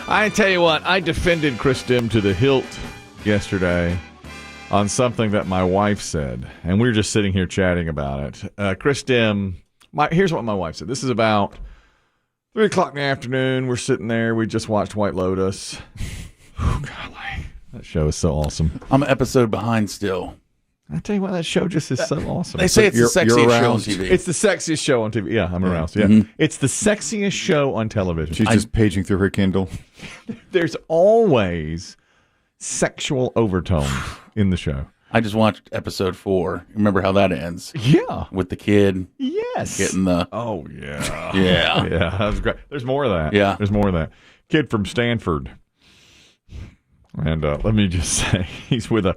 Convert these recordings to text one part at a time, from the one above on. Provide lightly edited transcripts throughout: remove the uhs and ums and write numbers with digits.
I tell you what, I defended Chris Demm to the hilt yesterday on something that my wife said, and we were just sitting here chatting about it. Chris Demm, here's what my wife said. This is about 3 o'clock in the afternoon. We're sitting there. We just watched White Lotus. Oh, golly. That show is so awesome. I'm an episode behind still. I tell you what, that show just is so awesome. They say it's the sexiest show on TV. It's the sexiest show on TV. Yeah, I'm aroused. Yeah, mm-hmm. It's the sexiest show on television. She's just paging through her Kindle. There's always sexual overtones in the show. I just watched episode 4. Remember how that ends? Yeah, with the kid. Yes, getting the. Oh yeah, yeah. That was great. There's more of that. Yeah, there's more of that. Kid from Stanford, and let me just say, he's with a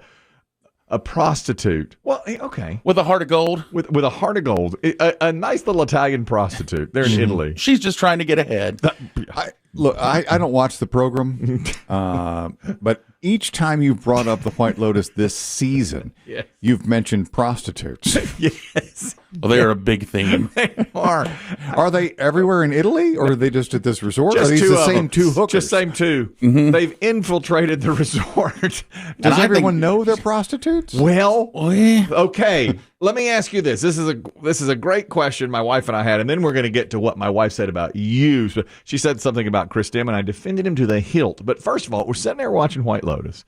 prostitute. Well, okay. With a heart of gold? With a heart of gold. A nice little Italian prostitute. They're in Italy. She's just trying to get ahead. I don't watch the program, but each time you've brought up the White Lotus this season, yes, you've mentioned prostitutes. Yes. Well, they are a big theme. They are. Are they everywhere in Italy, or are they just at this resort? Just are these the same two hookers? Just same two. Mm-hmm. They've infiltrated the resort. Does everyone know they're prostitutes? Well, okay. Let me ask you this. This is a great question my wife and I had, and then we're going to get to what my wife said about you. So she said something about Chris Demm, and I defended him to the hilt. But first of all, we're sitting there watching White Lotus.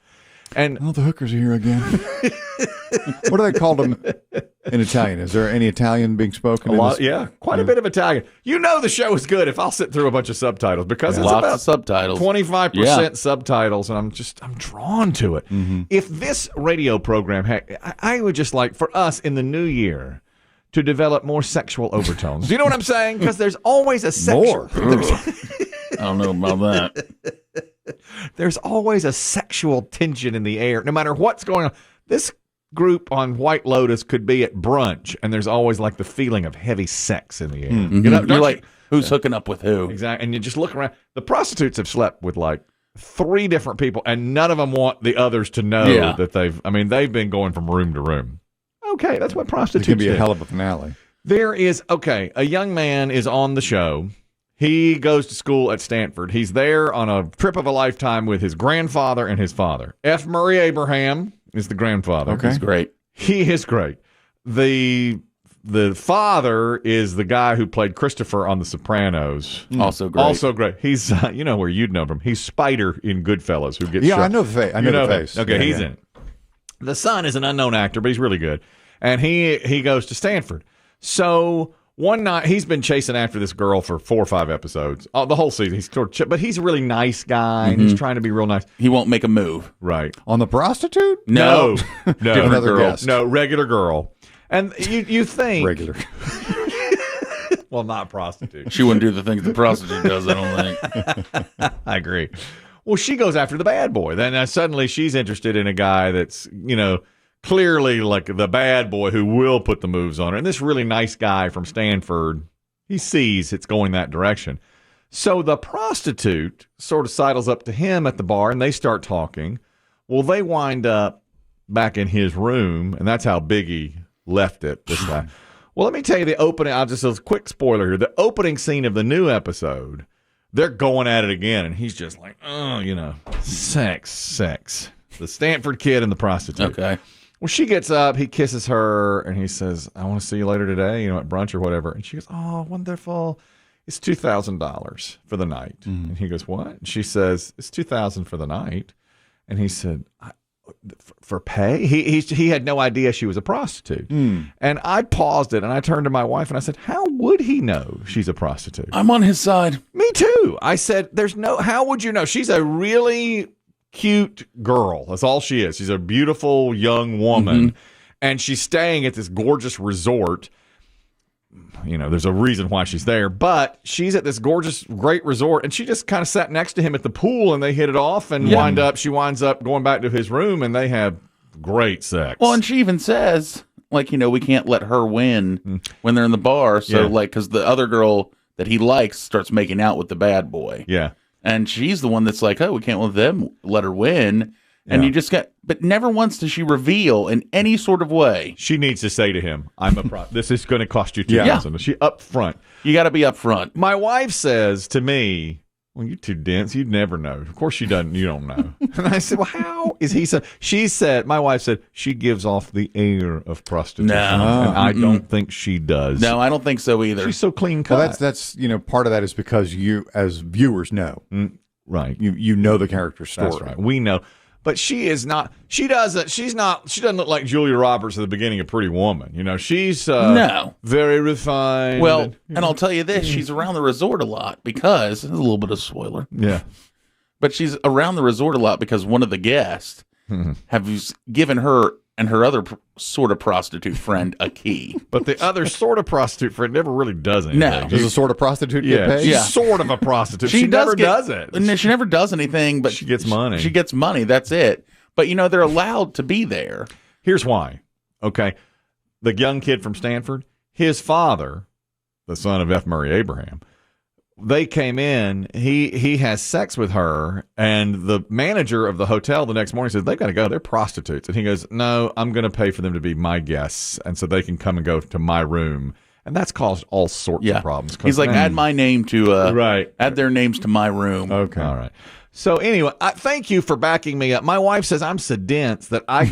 And the hookers are here again. What do they call them in Italian? Is there any Italian being spoken? Quite a bit of Italian. You know the show is good if I'll sit through a bunch of subtitles because it's lots about of subtitles, 25% subtitles, and I'm drawn to it. Mm-hmm. If this radio program I would just like for us in the new year to develop more sexual overtones. Do you know what I'm saying? Because there's always a sexual. I don't know about that. There's always a sexual tension in the air, no matter what's going on. This group on White Lotus could be at brunch, and there's always like the feeling of heavy sex in the air. Mm-hmm. You know, you're like, who's hooking up with who? Exactly. And you just look around. The prostitutes have slept with like 3 different people, and none of them want the others to know that they've been going from room to room. Okay, that's what prostitutes do. It can be a hell of a finale. There is, a young man is on the show. He goes to school at Stanford. He's there on a trip of a lifetime with his grandfather and his father. F. Murray Abraham is the grandfather. Okay. He's great. He is great. The father is the guy who played Christopher on The Sopranos. Also great. Also great. He's, where you'd know him. He's Spider in Goodfellas who gets shot. I know the face. I know the face. Okay, he's in it. The son is an unknown actor, but he's really good. And he goes to Stanford. So one night, he's been chasing after this girl for 4 or 5 episodes. The whole season. But he's a really nice guy, and he's trying to be real nice. He won't make a move. Right. On the prostitute? No. Another guest. No, regular girl. And you think... Regular. Well, not prostitute. She wouldn't do the things the prostitute does, I don't think. I agree. Well, she goes after the bad boy. Then suddenly she's interested in a guy that's, clearly like the bad boy who will put the moves on her. And this really nice guy from Stanford, he sees it's going that direction. So the prostitute sort of sidles up to him at the bar, and they start talking. Well, they wind up back in his room, and that's how Biggie left it this time. Well, let me tell you the opening. I'll just a quick spoiler here. The opening scene of the new episode, they're going at it again, and he's just like, sex. The Stanford kid and the prostitute. Okay. Well, she gets up, he kisses her, and he says, I want to see you later today, at brunch or whatever. And she goes, oh, wonderful. It's $2,000 for the night. Mm-hmm. And he goes, what? And she says, it's $2,000 for the night. And he said, for pay? He had no idea she was a prostitute. Mm. And I paused it, and I turned to my wife, and I said, how would he know she's a prostitute? I'm on his side. Me too. I said, how would you know? She's a really cute girl. That's all she is. She's a beautiful young woman, and she's staying at this gorgeous resort. There's a reason why she's there, but she's at this gorgeous, great resort, and she just kind of sat next to him at the pool, and they hit it off, and she winds up going back to his room, and they have great sex. Well, and she even says, we can't let her win when they're in the bar, so because the other girl that he likes starts making out with the bad boy. Yeah. And she's the one that's like, we can't let her win. And you just but never once does she reveal in any sort of way. She needs to say to him, this is going to cost you $2,000. She up front. You got to be up front. My wife says to me, well, you're too dense. You'd never know. Of course you don't know. And I said, well, how is he so? She said, my wife said, she gives off the air of prostitution. No. And I don't think she does. No, I don't think so either. She's so clean cut. Well, that's part of that is because you, as viewers, know. Right. You know the character's story. That's right. We know. But she is not. She doesn't. She doesn't look like Julia Roberts at the beginning of Pretty Woman. She's no, very refined. Well, and I'll tell you this: she's around the resort a lot because it's a little bit of spoiler. Yeah, but she's around the resort a lot because one of the guests have given her and her other sort of prostitute friend a key. But the other sort of prostitute friend never really does anything. No. Does a sort of prostitute get paid? She's sort of a prostitute. She never does it. And she never does anything, but she gets money. She gets money. That's it. But, they're allowed to be there. Here's why. Okay. The young kid from Stanford, his father, the son of F. Murray Abraham, they came in, he has sex with her, and the manager of the hotel the next morning says, they've got to go. They're prostitutes. And he goes, no, I'm going to pay for them to be my guests, and so they can come and go to my room. And that's caused all sorts of problems. He's like, add my name to, right. Add their names to my room. Okay. All right. So anyway, thank you for backing me up. My wife says I'm so dense that I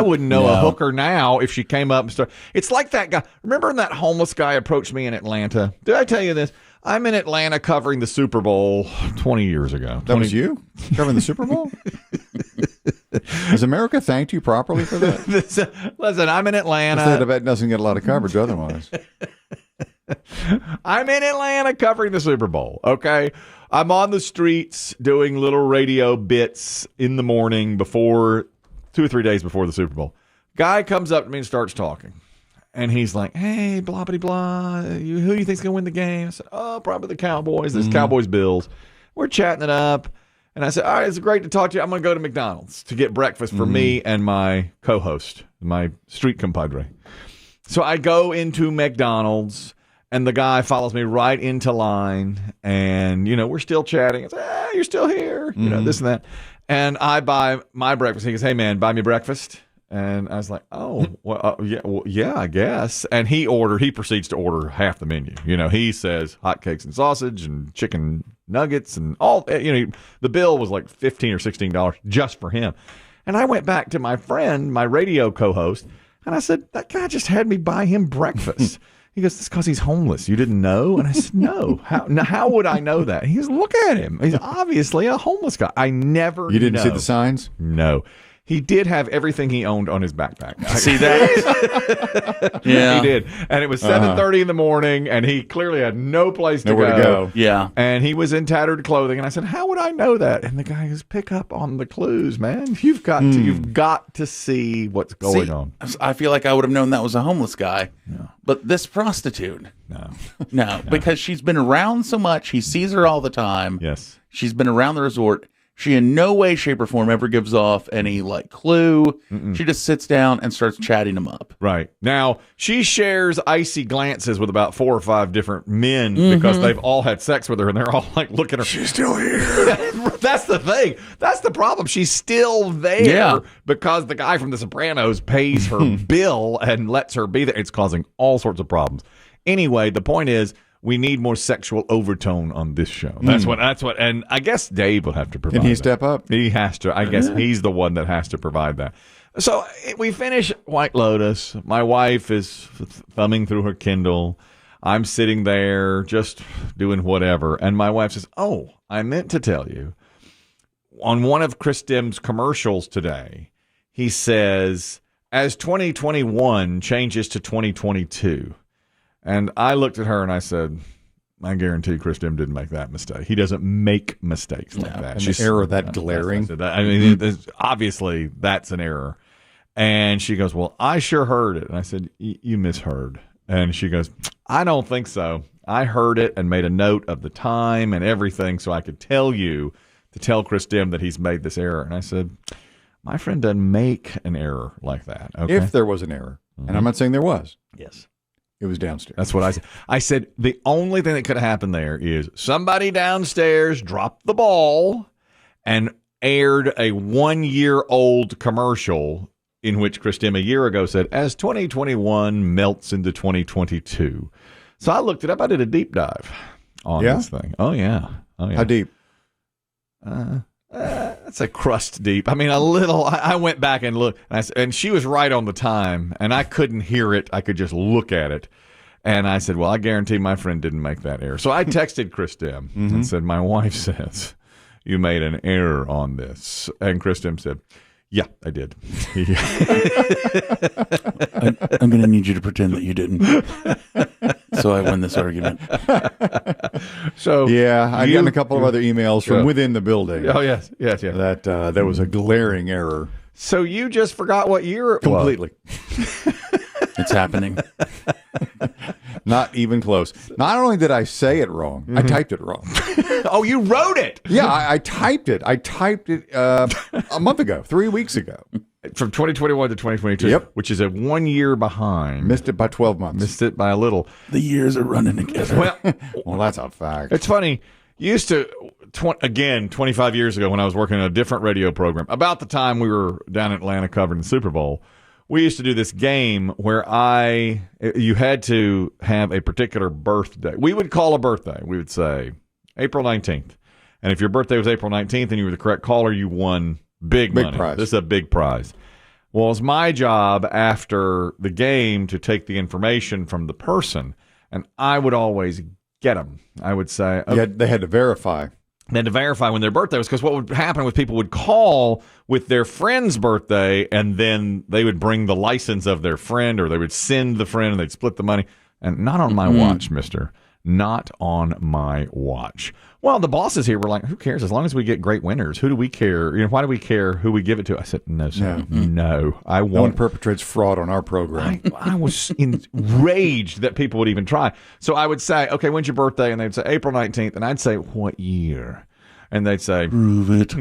wouldn't know a hooker now if she came up and started. It's like that guy. Remember when that homeless guy approached me in Atlanta? Did I tell you this? I'm in Atlanta covering the Super Bowl 20 years ago. That was you covering the Super Bowl? Has America thanked you properly for that? Listen, I'm in Atlanta. I bet doesn't get a lot of coverage otherwise. I'm in Atlanta covering the Super Bowl, okay? I'm on the streets doing little radio bits in the morning before 2 or 3 days before the Super Bowl. Guy comes up to me and starts talking. And he's like, hey, blah, blah, blah. Who do you think's going to win the game? I said, oh, probably the Cowboys. This Cowboys-Bills. We're chatting it up. And I said, all right, it's great to talk to you. I'm going to go to McDonald's to get breakfast for me and my co-host, my street compadre. So I go into McDonald's, and the guy follows me right into line. And, we're still chatting. I say, you're still here. This and that. And I buy my breakfast. He goes, hey, man, buy me breakfast. And I was like, oh, well, yeah, I guess. And he proceeds to order half the menu. He says hotcakes and sausage and chicken nuggets and all. The bill was like $15 or $16 just for him. And I went back to my friend, my radio co-host, and I said, that guy just had me buy him breakfast. He goes, it's because he's homeless. You didn't know? And I said, no. How would I know that? He goes, look at him. He's obviously a homeless guy. I never You didn't see the signs? No. He did have everything he owned on his backpack. See that? Yeah. He did. And it was 7:30 in the morning, and he clearly had no place to go. Yeah. And he was in tattered clothing. And I said, how would I know that? And the guy goes, pick up on the clues, man. You've got to see what's going on. I feel like I would have known that was a homeless guy. No. But this prostitute. No. Because she's been around so much. He sees her all the time. Yes. She's been around the resort. She in no way, shape, or form ever gives off any clue. She just sits down and starts chatting him up. Right. Now, she shares icy glances with about 4 or 5 different men because they've all had sex with her, and they're all looking at her. She's still here. That's the thing. That's the problem. She's still there because the guy from The Sopranos pays her bill and lets her be there. It's causing all sorts of problems. Anyway, the point is, we need more sexual overtone on this show. That's what, and I guess Dave will have to provide. Can he step up? He has to. I guess he's the one that has to provide that. So we finish White Lotus. My wife is thumbing through her Kindle. I'm sitting there just doing whatever. And my wife says, oh, I meant to tell you, on one of Chris Demm's commercials today, he says, as 2021 changes to 2022. And I looked at her and I said, I guarantee Chris Demm didn't make that mistake. He doesn't make mistakes like that. An error that glaring. I mean, obviously that's an error. And she goes, well, I sure heard it. And I said, you misheard. And she goes, I don't think so. I heard it and made a note of the time and everything so I could tell you to tell Chris Demm that he's made this error. And I said, my friend doesn't make an error like that. Okay? If there was an error, and I'm not saying there was. Yes. It was downstairs. That's what I said. I said the only thing that could have happened there is somebody downstairs dropped the ball and aired a 1-year-old commercial in which Chris Demm a year ago said, as 2021 melts into 2022. So I looked it up. I did a deep dive on this thing. Oh, yeah. How deep? That's a crust deep. I mean, a little. I went back and looked, and she was right on the time, and I couldn't hear it. I could just look at it. And I said, well, I guarantee my friend didn't make that error. So I texted Chris Demm and said, my wife says you made an error on this. And Chris Demm said, yeah, I did. I'm going to need you to pretend that you didn't. So I win this argument. So yeah, I've gotten a couple of other emails from within the building. Oh, yes. That there was a glaring error. So you just forgot what year it was? Completely. It's happening. Not even close. Not only did I say it wrong, I typed it wrong. Oh, you wrote it? Yeah, I typed it. I typed it a month ago, 3 weeks ago. From 2021 to 2022. Yep. Which is a 1 year behind. Missed it by 12 months. Missed it by a little. The years are running together. Well, that's a fact. It's funny. Used to, 25 years ago when I was working on a different radio program, about the time we were down in Atlanta covering the Super Bowl, we used to do this game where you had to have a particular birthday. We would call a birthday. We would say April 19th. And if your birthday was April 19th and you were the correct caller, you won big money. Prize. This is a big prize. Well, it's my job after the game to take the information from the person, and I would always get them. I would say, Yeah, they had to verify. They had to verify when their birthday was, because what would happen was people would call with their friend's birthday, and then they would bring the license of their friend, or they would send the friend, and they'd split the money. And not on my watch, mister. Not on my watch. Well, the bosses here were like, who cares? As long as we get great winners, who do we care? Why do we care who we give it to? I said, no, sir. No. I No one won't. perpetrates fraud on our program. I was enraged that people would even try. So I would say, okay, when's your birthday? And they'd say April 19th. And I'd say, what year? And they'd say, prove it.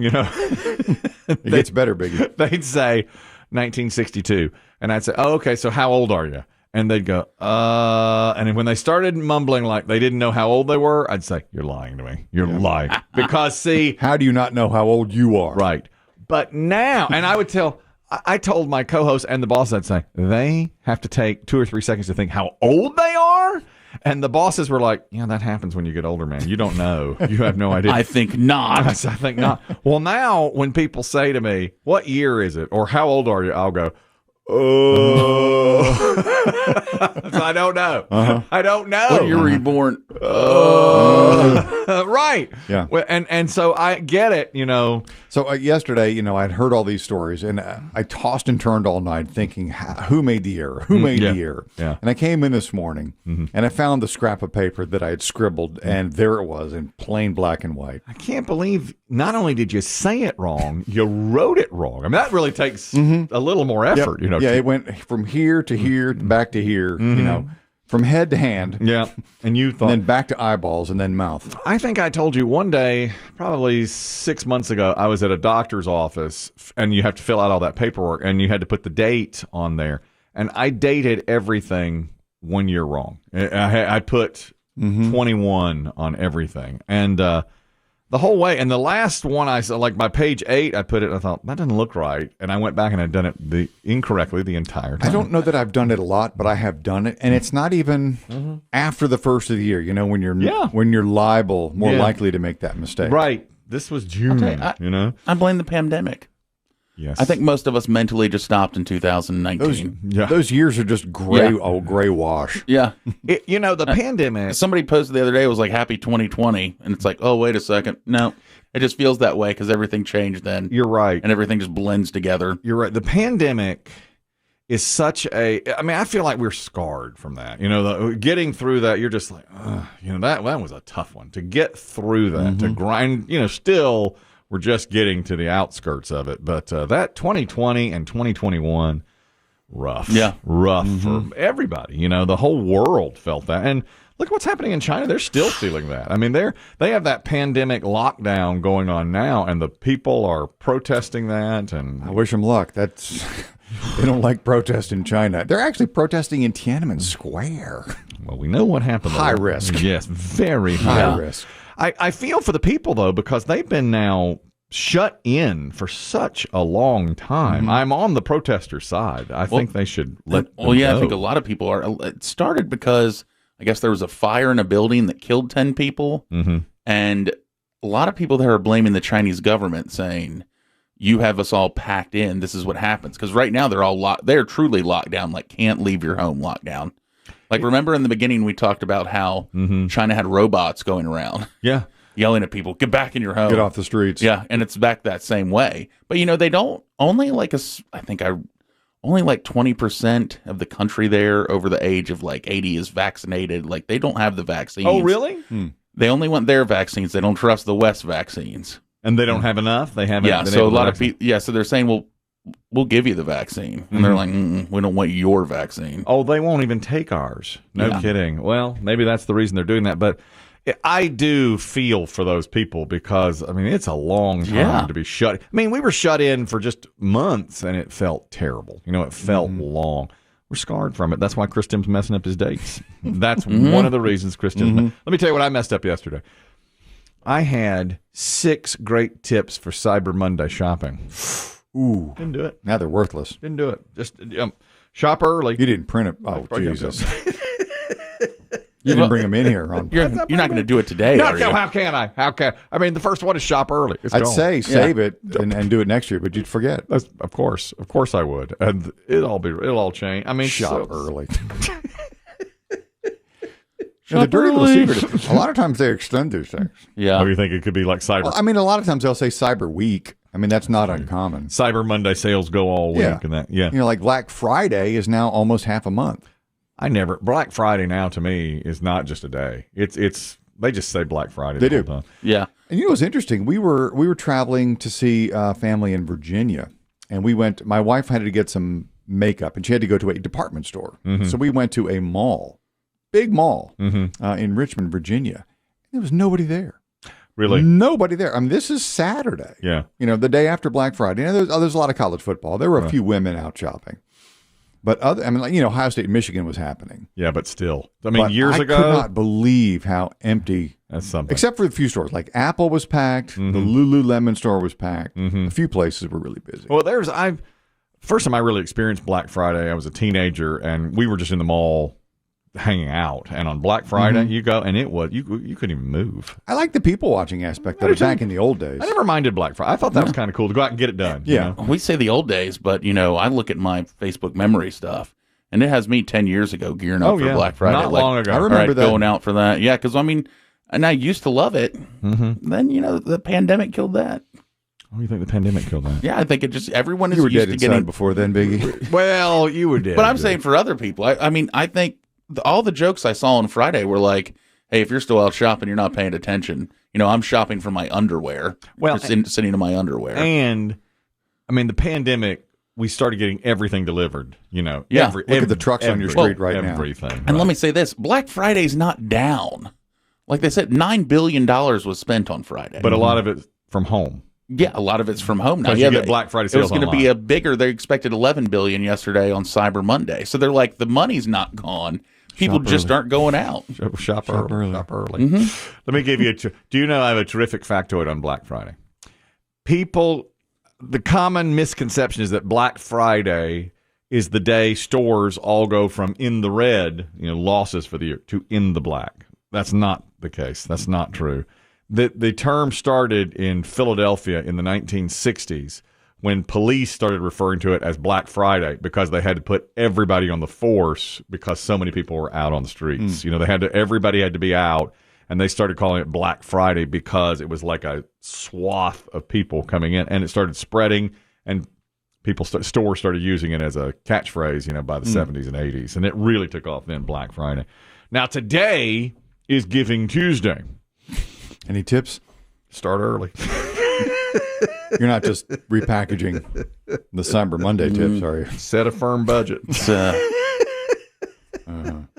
It gets better, Biggie. They'd say 1962. And I'd say, oh, okay, so how old are you? And they'd go, and when they started mumbling like they didn't know how old they were, I'd say, you're lying to me. You're lying. Because, see. How do you not know how old you are? Right. But now, and I told my co-host and the boss, I'd say, they have to take 2 or 3 seconds to think how old they are. And the bosses were like, yeah, that happens when you get older, man. You don't know. You have no idea. I think not. I think not. Well, now when people say to me, what year is it? Or how old are you? I'll go, so I don't know. I don't know. When you're reborn. Right. Yeah. Well, and so I get it, So yesterday, I'd heard all these stories, and I tossed and turned all night thinking, who made the error? Who made the error? Yeah. And I came in this morning, and I found the scrap of paper that I had scribbled, and there it was in plain black and white. I can't believe not only did you say it wrong, you wrote it wrong. I mean, that really takes a little more effort, Yeah, it went from here to here, back to here, from head to hand. Yeah. And you thought. And then back to eyeballs and then mouth. I think I told you one day, probably 6 months ago, I was at a doctor's office, and you have to fill out all that paperwork, and you had to put the date on there. And I dated everything 1 year wrong. I put 21 on everything. And the whole way. And the last one I saw, like by page 8, I put it, I thought, that doesn't look right. And I went back and I'd done it incorrectly the entire time. I don't know that I've done it a lot, but I have done it. And it's not even after the first of the year, when you're liable, more likely to make that mistake. Right. This was June, I blame the pandemic. Yes. I think most of us mentally just stopped in 2019. Those years are just gray wash. Yeah. The pandemic. Somebody posted the other day, it was like happy 2020. And it's like, oh, wait a second. No, it just feels that way because everything changed then. You're right. And everything just blends together. You're right. The pandemic is such I feel like we're scarred from that. Getting through that, you're just like, that was a tough one. To get through that, to grind, still... We're just getting to the outskirts of it. But that 2020 and 2021, rough. Yeah. Rough for everybody. The whole world felt that. And look what's happening in China. They're still feeling that. I mean, they have that pandemic lockdown going on now, and the people are protesting that. And I wish them luck. They don't like protest in China. They're actually protesting in Tiananmen Square. Well, we know what happened. High risk. Yes, very high risk. I feel for the people, though, because they've been now shut in for such a long time. I'm on the protester side. I think they should let them go. I think a lot of people are. It started because I guess there was a fire in a building that killed 10 people. And a lot of people that are blaming the Chinese government, saying, you have us all packed in. This is what happens. Because right now they're all locked. They're truly locked down, like can't leave your home lockdown. Like, remember in the beginning we talked about how China had robots going around. Yeah. Yelling at people, get back in your home. Get off the streets. Yeah, and it's back that same way. But, they don't, only like 20% of the country there over the age of like 80 is vaccinated. Like, they don't have the vaccines. Oh, really? They only want their vaccines. They don't trust the West vaccines. And they don't have enough? They haven't. Yeah, so a lot of people, so they're saying, well, we'll give you the vaccine. And they're like, we don't want your vaccine. Oh, they won't even take ours. No kidding. Well, maybe that's the reason they're doing that. But I do feel for those people because, it's a long time to be shut. We were shut in for just months, and it felt terrible. It felt long. We're scarred from it. That's why Chris Demm's messing up his dates. That's one of the reasons Chris Demm's Let me tell you what I messed up yesterday. I had 6 great tips for Cyber Monday shopping. Ooh. Didn't do it. Now they're worthless. Didn't do it. Just shop early. You didn't print it. Oh, Jesus. You didn't bring them in here. You're not going to do it today, are you? How can I? The first one is shop early. I'd say save it and do it next year, but you'd forget. Of course I would, and it'll all change. Shop early. The dirty little secret is a lot of times they extend these things. Yeah. Oh, you think it could be like Cyber? Well, a lot of times they'll say Cyber Week. That's not uncommon. Cyber Monday sales go all week and that. Yeah. Like Black Friday is now almost half a month. Black Friday now to me is not just a day. It's they just say Black Friday. They do. Time. Yeah. And what's interesting? We were traveling to see family in Virginia, and we went. My wife had to get some makeup, and she had to go to a department store. So we went to a mall, big mall in Richmond, Virginia. There was nobody there. Really? Nobody there. This is Saturday. Yeah. The day after Black Friday. There's a lot of college football. There were a few women out shopping. But Ohio State and Michigan was happening. Yeah, but still. Years ago. I could not believe how empty. That's something. Except for a few stores. Like Apple was packed. The Lululemon store was packed. A few places were really busy. Well, first time I really experienced Black Friday, I was a teenager, and we were just in the mall hanging out. And on Black Friday, you go, and it was, you couldn't even move. I like the people watching aspect of it back in the old days. I never minded Black Friday. I thought that was kind of cool to go out and get it done. Yeah. We say the old days, but, I look at my Facebook memory stuff, and it has me 10 years ago gearing up for Black Friday. Not long ago. I remember that. Going out for that. Yeah, because, and I used to love it. Then, the pandemic killed that. Oh, you think the pandemic killed that? Yeah, I think everyone is You were used dead to getting. inside before then, Biggie. Well, you were dead. But I'm saying for other people, I think all the jokes I saw on Friday were like, hey, if you're still out shopping, you're not paying attention. I'm shopping for my underwear. Well, sitting in my underwear. And, the pandemic, we started getting everything delivered, Yeah. Look at the trucks on your street right now. Everything. And let me say this, Black Friday's not down. Like they said, $9 billion was spent on Friday. But a lot of it from home. Yeah, a lot of it's from home now. Because you get Black Friday sales It was going to be a bigger, they expected $11 billion yesterday on Cyber Monday. So they're like, the money's not gone. People just aren't going out. Shop early. Let me give you do you know I have a terrific factoid on Black Friday? The common misconception is that Black Friday is the day stores all go from in the red, losses for the year, to in the black. That's not the case. That's not true. The term started in Philadelphia in the 1960s when police started referring to it as Black Friday because they had to put everybody on the force because so many people were out on the streets. Everybody had to be out, and they started calling it Black Friday because it was like a swath of people coming in, and it started spreading, and stores started using it as a catchphrase, by the 70s and 80s, and it really took off then, Black Friday. Now, today is Giving Tuesday. Any tips? Start early. You're not just repackaging the Cyber Monday tips, are you? Set a firm budget. It's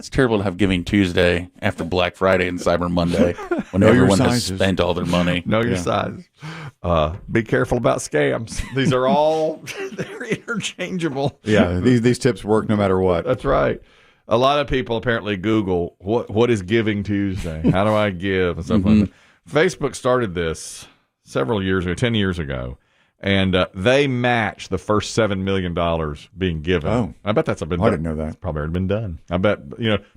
terrible to have Giving Tuesday after Black Friday and Cyber Monday when everyone has spent all their money. Know your size. Be careful about scams. These are all they're interchangeable. Yeah, these tips work no matter what. That's right. A lot of people apparently Google what is Giving Tuesday? How do I give? And stuff like that. Facebook started this several years ago, 10 years ago, and they matched the first $7 million being given. Oh. I bet that's been done. I didn't know that. It's probably already been done. I bet,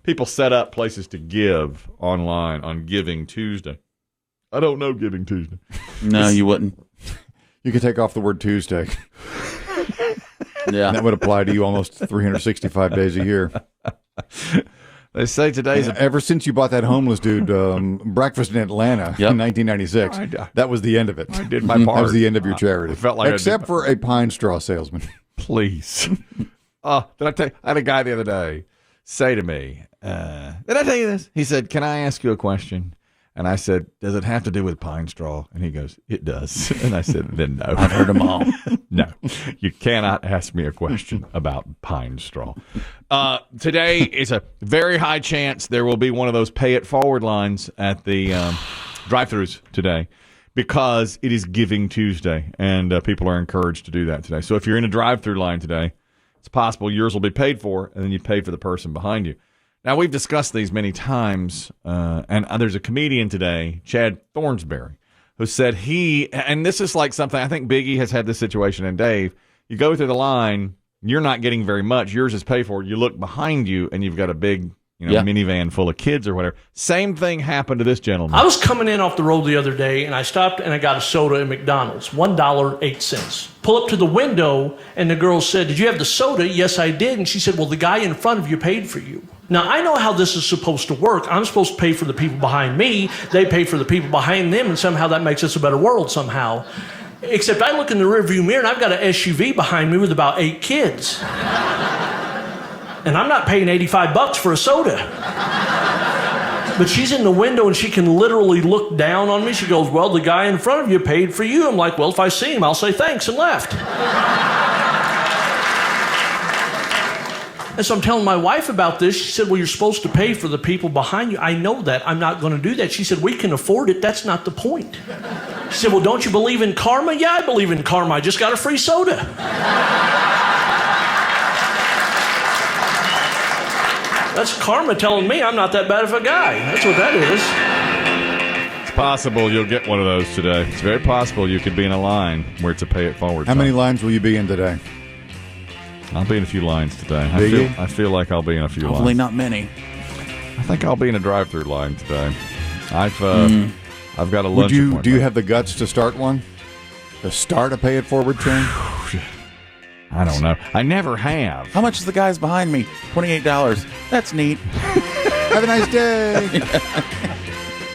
people set up places to give online on Giving Tuesday. I don't know Giving Tuesday. No, you wouldn't. You could take off the word Tuesday. Yeah. And that would apply to you almost 365 days a year. They say today's Ever since you bought that homeless dude breakfast in Atlanta in 1996, that was the end of it. I did my That part. was the end of your charity. I felt like Except for a pine straw salesman. Please. Did I tell you? I had a guy the other day say to me, did I tell you this? He said, can I ask you a question? And I said, does it have to do with pine straw? And he goes, it does. And I said, then no. I've heard them all. No, you cannot ask me a question about pine straw. Today is a very high chance there will be one of those pay it forward lines at the drive-thrus today because it is Giving Tuesday, and people are encouraged to do that today. So if you're in a drive-thru line today, it's possible yours will be paid for, and then you pay for the person behind you. Now, we've discussed these many times, and there's a comedian today, Chad Thornsberry, who said and this is like something, I think Biggie has had this situation, and Dave, you go through the line, you're not getting very much, yours is paid for, you look behind you, and you've got a big minivan full of kids or whatever. Same thing happened to this gentleman. I was coming in off the road the other day, and I stopped and I got a soda at McDonald's, $1.08. Pull up to the window, and the girl said, did you have the soda? Yes, I did. And she said, well, the guy in front of you paid for you. Now, I know how this is supposed to work. I'm supposed to pay for the people behind me. They pay for the people behind them, and somehow that makes us a better world somehow. Except I look in the rearview mirror, and I've got an SUV behind me with about 8 kids. And I'm not paying $85 for a soda. But she's in the window, and she can literally look down on me. She goes, well, the guy in front of you paid for you. I'm like, well, if I see him, I'll say thanks, and left. And so I'm telling my wife about this. She said, well, you're supposed to pay for the people behind you. I know that. I'm not going to do that. She said, we can afford it. That's not the point. She said, well, don't you believe in karma? Yeah, I believe in karma. I just got a free soda. That's karma telling me I'm not that bad of a guy. That's what that is. It's possible you'll get one of those today. It's very possible you could be in a line where it's a pay it forward. How many lines will you be in today? I'll be in a few lines today. I feel like I'll be in a few Hopefully lines. not many. I think I'll be in a drive-through line today. I've got a lunch appointment. Do you have the guts to start one? To start a pay it forward train? I don't know. I never have. How much is the guys behind me? $28. That's neat. Have a nice day.